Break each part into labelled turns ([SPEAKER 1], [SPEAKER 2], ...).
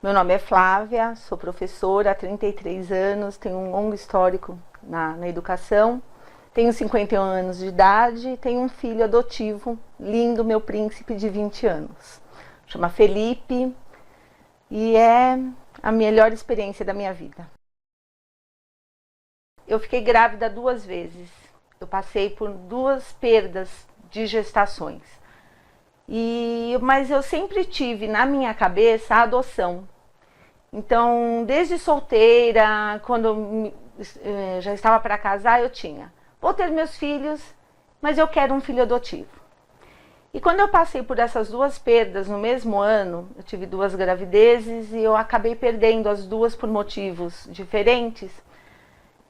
[SPEAKER 1] Meu nome é Flávia, sou professora há 33 anos, tenho um longo histórico na educação, tenho 51 anos de idade e tenho um filho adotivo, lindo, meu príncipe de 20 anos. Chama Felipe e é a melhor experiência da minha vida. Eu fiquei grávida 2 vezes, eu passei por 2 perdas de gestações. Mas eu sempre tive na minha cabeça a adoção. Então, desde solteira, quando eu já estava para casar, eu tinha. Vou ter meus filhos, mas eu quero um filho adotivo. E quando eu passei por essas 2 perdas no mesmo ano, eu tive 2 gravidezes e eu acabei perdendo as 2 por motivos diferentes.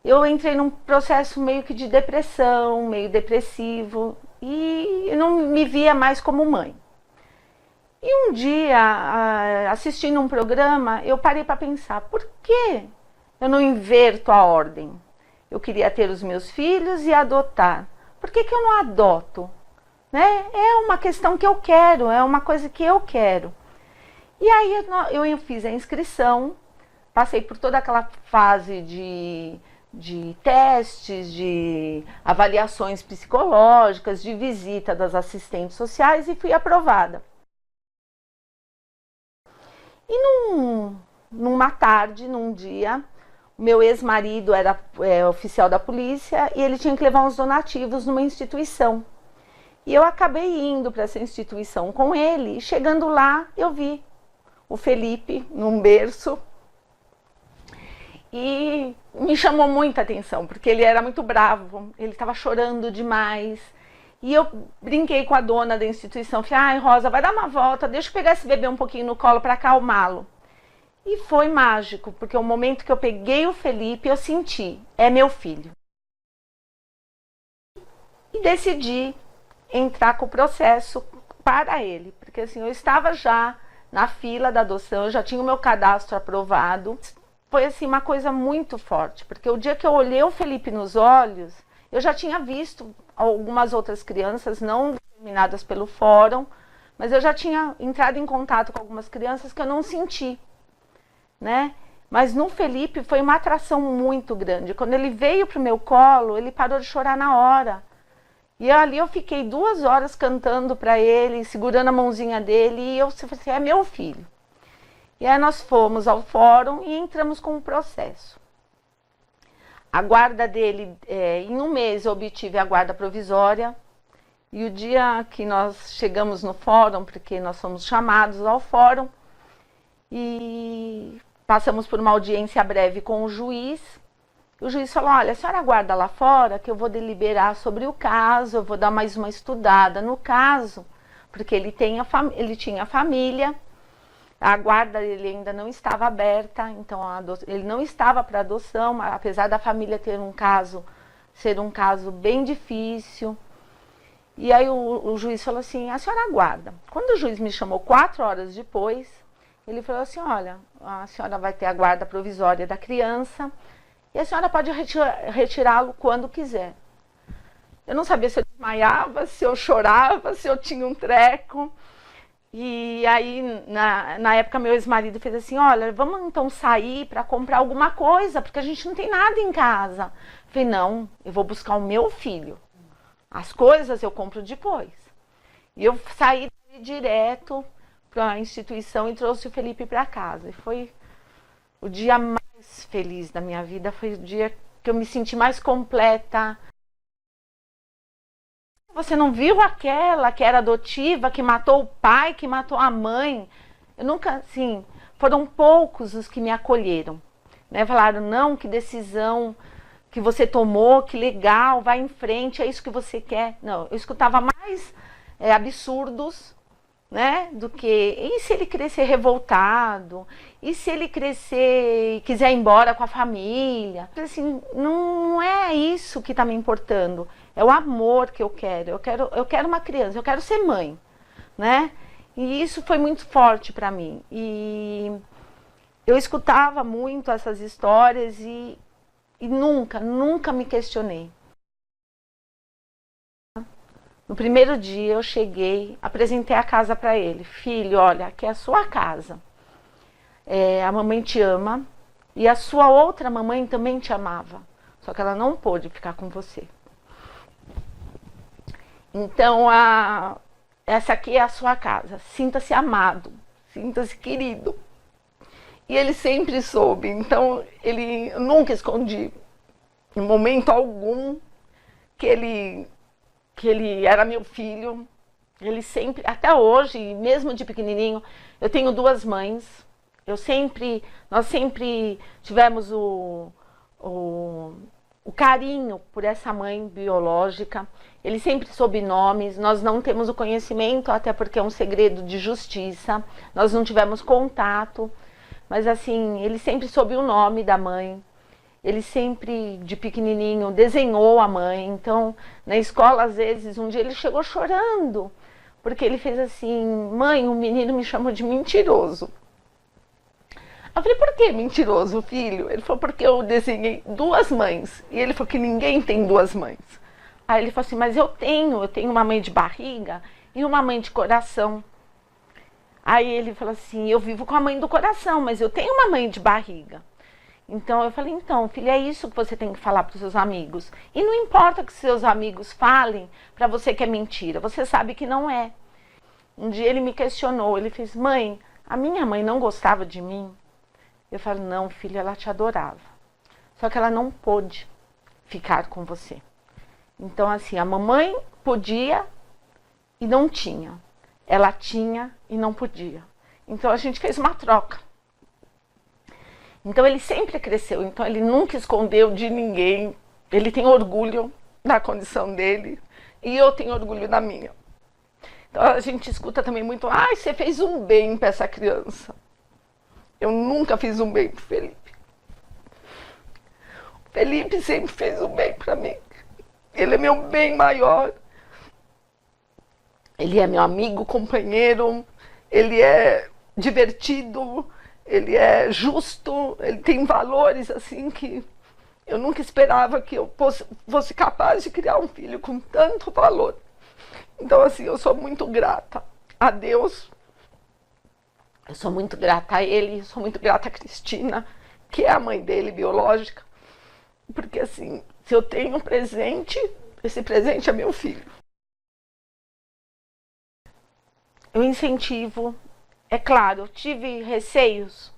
[SPEAKER 1] Eu entrei num processo meio que de depressão, meio depressivo, e eu não me via mais como mãe. E um dia, assistindo um programa, eu parei para pensar, por que eu não inverto a ordem? Eu queria ter os meus filhos e adotar. Por que eu não adoto? Né? É uma questão que eu quero, é uma coisa que eu quero. E aí eu fiz a inscrição, passei por toda aquela fase de testes, de avaliações psicológicas, de visita das assistentes sociais e fui aprovada. E numa tarde, num dia, o meu ex-marido era oficial da polícia e ele tinha que levar uns donativos numa instituição. E eu acabei indo para essa instituição com ele e chegando lá eu vi o Felipe num berço e me chamou muita atenção, porque ele era muito bravo, ele estava chorando demais. E eu brinquei com a dona da instituição, falei, ai Rosa, vai dar uma volta, deixa eu pegar esse bebê um pouquinho no colo para acalmá-lo. E foi mágico, porque o momento que eu peguei o Felipe, eu senti, é meu filho. E decidi entrar com o processo para ele, porque assim, eu estava já na fila da adoção, eu já tinha o meu cadastro aprovado. Foi assim uma coisa muito forte, porque o dia que eu olhei o Felipe nos olhos, eu já tinha visto algumas outras crianças, não determinadas pelo fórum, mas eu já tinha entrado em contato com algumas crianças que eu não senti, né? Mas no Felipe foi uma atração muito grande. Quando ele veio para o meu colo, ele parou de chorar na hora. E ali eu fiquei 2 horas cantando para ele, segurando a mãozinha dele, e eu falei assim, é meu filho. E aí nós fomos ao fórum e entramos com o processo. A guarda dele, em 1 mês eu obtive a guarda provisória. E o dia que nós chegamos no fórum, porque nós fomos chamados ao fórum, e passamos por uma audiência breve com o juiz. O juiz falou, olha, a senhora aguarda lá fora que eu vou deliberar sobre o caso, eu vou dar mais uma estudada no caso, porque ele tinha família. A guarda dele ainda não estava aberta, então ele não estava para adoção, apesar da família ser um caso bem difícil. E aí o juiz falou assim, a senhora aguarda. Quando o juiz me chamou 4 horas depois, ele falou assim, olha, a senhora vai ter a guarda provisória da criança e a senhora pode retirá-lo quando quiser. Eu não sabia se eu desmaiava, se eu chorava, se eu tinha um treco. E aí, na época, meu ex-marido fez assim, olha, vamos então sair para comprar alguma coisa, porque a gente não tem nada em casa. Eu falei, não, eu vou buscar o meu filho. As coisas eu compro depois. E eu saí direto para a instituição e trouxe o Felipe para casa. E foi o dia mais feliz da minha vida, foi o dia que eu me senti mais completa. Você não viu aquela que era adotiva, que matou o pai, que matou a mãe? Eu nunca, assim, foram poucos os que me acolheram, né? Falaram, não, que decisão que você tomou, que legal, vai em frente, é isso que você quer. Não, eu escutava mais absurdos, né, do que, e se ele crescer revoltado? E se ele crescer e quiser ir embora com a família? Assim, não é isso que está me importando. É o amor que eu quero. Eu quero uma criança, eu quero ser mãe, né? E isso foi muito forte para mim. E eu escutava muito essas histórias e e nunca, nunca me questionei. No primeiro dia eu cheguei, apresentei a casa para ele. Filho, olha, aqui é a sua casa. A mamãe te ama e a sua outra mamãe também te amava. Só que ela não pôde ficar com você. Então, essa aqui é a sua casa. Sinta-se amado, sinta-se querido. E ele sempre soube. Então, eu nunca escondi, em momento algum, que ele era meu filho. Ele sempre, até hoje, mesmo de pequenininho, eu tenho duas mães. Nós sempre tivemos o carinho por essa mãe biológica. Ele sempre soube nomes. Nós não temos o conhecimento, até porque é um segredo de justiça. Nós não tivemos contato. Mas assim, ele sempre soube o nome da mãe. Ele sempre, de pequenininho, desenhou a mãe. Então, na escola, às vezes, um dia ele chegou chorando, porque ele fez assim: mãe, o menino me chamou de mentiroso. Eu falei: por que mentiroso, filho? Ele falou: porque eu desenhei duas mães. E ele falou que ninguém tem duas mães. Aí ele falou assim: mas eu tenho uma mãe de barriga e uma mãe de coração. Aí ele falou assim: eu vivo com a mãe do coração, mas eu tenho uma mãe de barriga. Então eu falei: então, filho, é isso que você tem que falar para os seus amigos. E não importa que seus amigos falem para você que é mentira, você sabe que não é. Um dia ele me questionou, ele fez: mãe, a minha mãe não gostava de mim? Eu falei: não, filho, ela te adorava. Só que ela não pôde ficar com você. Então assim, a mamãe podia e não tinha. Ela tinha e não podia. Então a gente fez uma troca. Então ele sempre cresceu, então ele nunca escondeu de ninguém. Ele tem orgulho da condição dele e eu tenho orgulho da minha. Então a gente escuta também muito: ai, você fez um bem para essa criança. Eu nunca fiz um bem pro Felipe. O Felipe sempre fez um bem para mim. Ele é meu bem maior. Ele é meu amigo, companheiro. Ele é divertido. Ele é justo. Ele tem valores assim que eu nunca esperava que eu fosse capaz de criar um filho com tanto valor. Então assim, eu sou muito grata a Deus. Eu sou muito grata a ele, sou muito grata a Cristina, que é a mãe dele biológica. Porque assim, se eu tenho um presente, esse presente é meu filho. Eu incentivo, é claro, eu tive receios,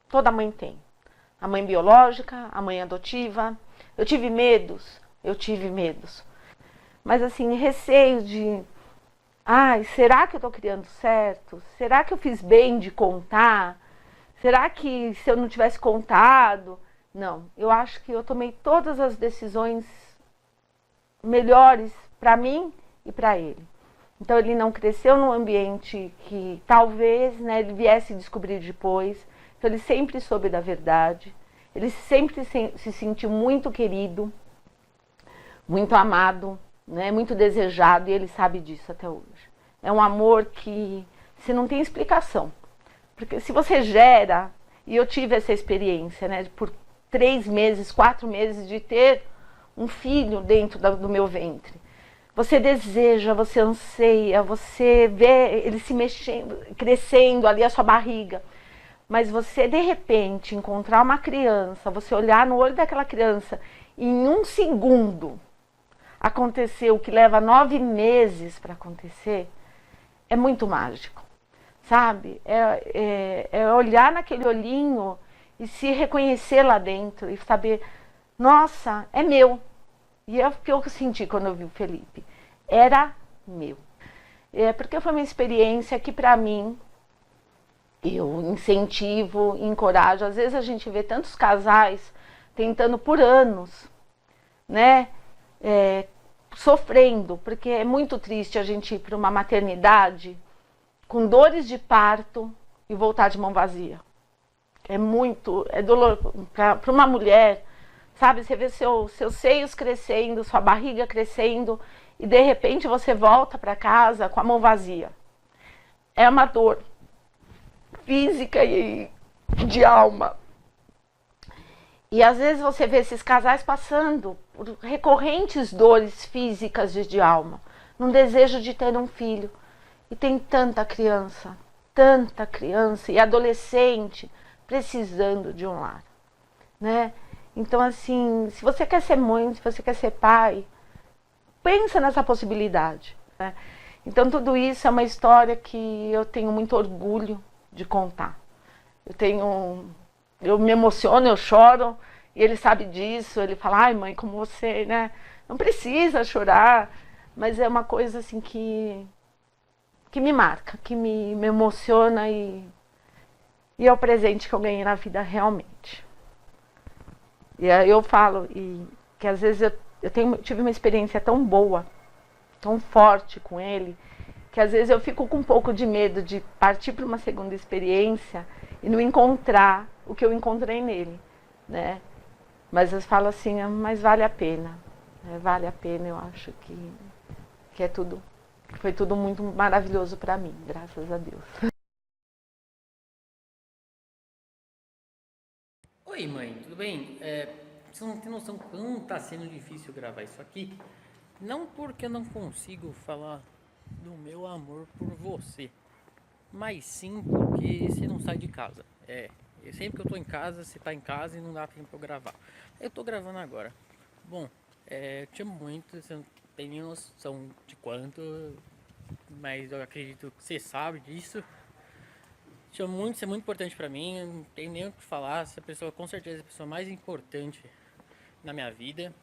[SPEAKER 1] toda mãe tem. A mãe biológica, a mãe adotiva. Eu tive medos. Mas assim, receio de: ai, será que eu estou criando certo? Será que eu fiz bem de contar? Será que se eu não tivesse contado? Não, eu acho que eu tomei todas as decisões melhores para mim e para ele. Então ele não cresceu num ambiente que talvez, né, ele viesse descobrir depois. Então ele sempre soube da verdade. Ele sempre se sentiu muito querido, muito amado, né, muito desejado, e ele sabe disso até hoje. É um amor que você não tem explicação. Porque se você gera, e eu tive essa experiência, né, por 3 meses, 4 meses de ter um filho dentro do meu ventre. Você deseja, você anseia, você vê ele se mexendo, crescendo ali a sua barriga. Mas você, de repente, encontrar uma criança, você olhar no olho daquela criança, e em 1 segundo aconteceu o que leva 9 meses para acontecer, é muito mágico, sabe? É olhar naquele olhinho e se reconhecer lá dentro e saber: nossa, é meu. E é o que eu senti quando eu vi o Felipe. Era meu. Porque foi uma experiência que, para mim, eu incentivo, encorajo. Às vezes a gente vê tantos casais tentando por anos, né? Sofrendo, porque é muito triste a gente ir para uma maternidade com dores de parto e voltar de mão vazia. É doloroso para uma mulher. Sabe, você vê seus seios crescendo, sua barriga crescendo, e de repente você volta para casa com a mão vazia. É uma dor física e de alma. E às vezes você vê esses casais passando por recorrentes dores físicas e de alma, num desejo de ter um filho. E tem tanta criança e adolescente precisando de um lar, né? Então, assim, se você quer ser mãe, se você quer ser pai, pensa nessa possibilidade, né? Então, tudo isso é uma história que eu tenho muito orgulho de contar. Eu me emociono, eu choro, e ele sabe disso. Ele fala: ai, mãe, como você, né? Não precisa chorar, mas é uma coisa assim que me marca, me emociona e é o presente que eu ganhei na vida realmente. E aí eu falo que às vezes tive uma experiência tão boa, tão forte com ele, que às vezes eu fico com um pouco de medo de partir para uma segunda experiência e não encontrar o que eu encontrei nele, né? Mas eu falo assim, mas vale a pena, né? Vale a pena, eu acho que é tudo, foi tudo muito maravilhoso para mim, graças a Deus.
[SPEAKER 2] Oi, mãe, tudo bem? Você não tem noção quanto tá sendo difícil gravar isso aqui? Não porque eu não consigo falar do meu amor por você, mas sim porque você não sai de casa. Sempre que eu tô em casa, você tá em casa e não dá tempo pra eu gravar. Eu tô gravando agora. Bom, eu te amo muito, você não tem nem noção de quanto, mas eu acredito que você sabe disso. Te amo muito, você é muito importante pra mim, eu não tenho nem o que falar. Essa pessoa, com certeza, é a pessoa mais importante na minha vida.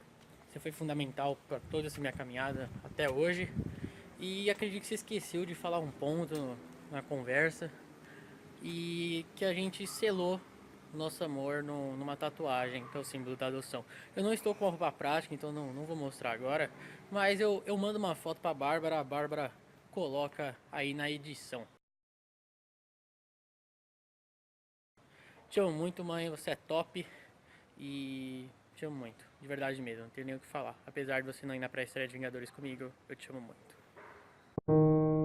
[SPEAKER 2] Você foi fundamental para toda essa minha caminhada até hoje. E acredito que você esqueceu de falar um ponto na conversa e que a gente selou nosso amor numa tatuagem, que é o símbolo da adoção. Eu não estou com a roupa prática, então não vou mostrar agora, mas eu mando uma foto para a Bárbara coloca aí na edição. Te amo muito, mãe, você é top e te amo muito, de verdade mesmo, não tenho nem o que falar. Apesar de você não ir na pré-estreia de Vingadores comigo, eu te amo muito.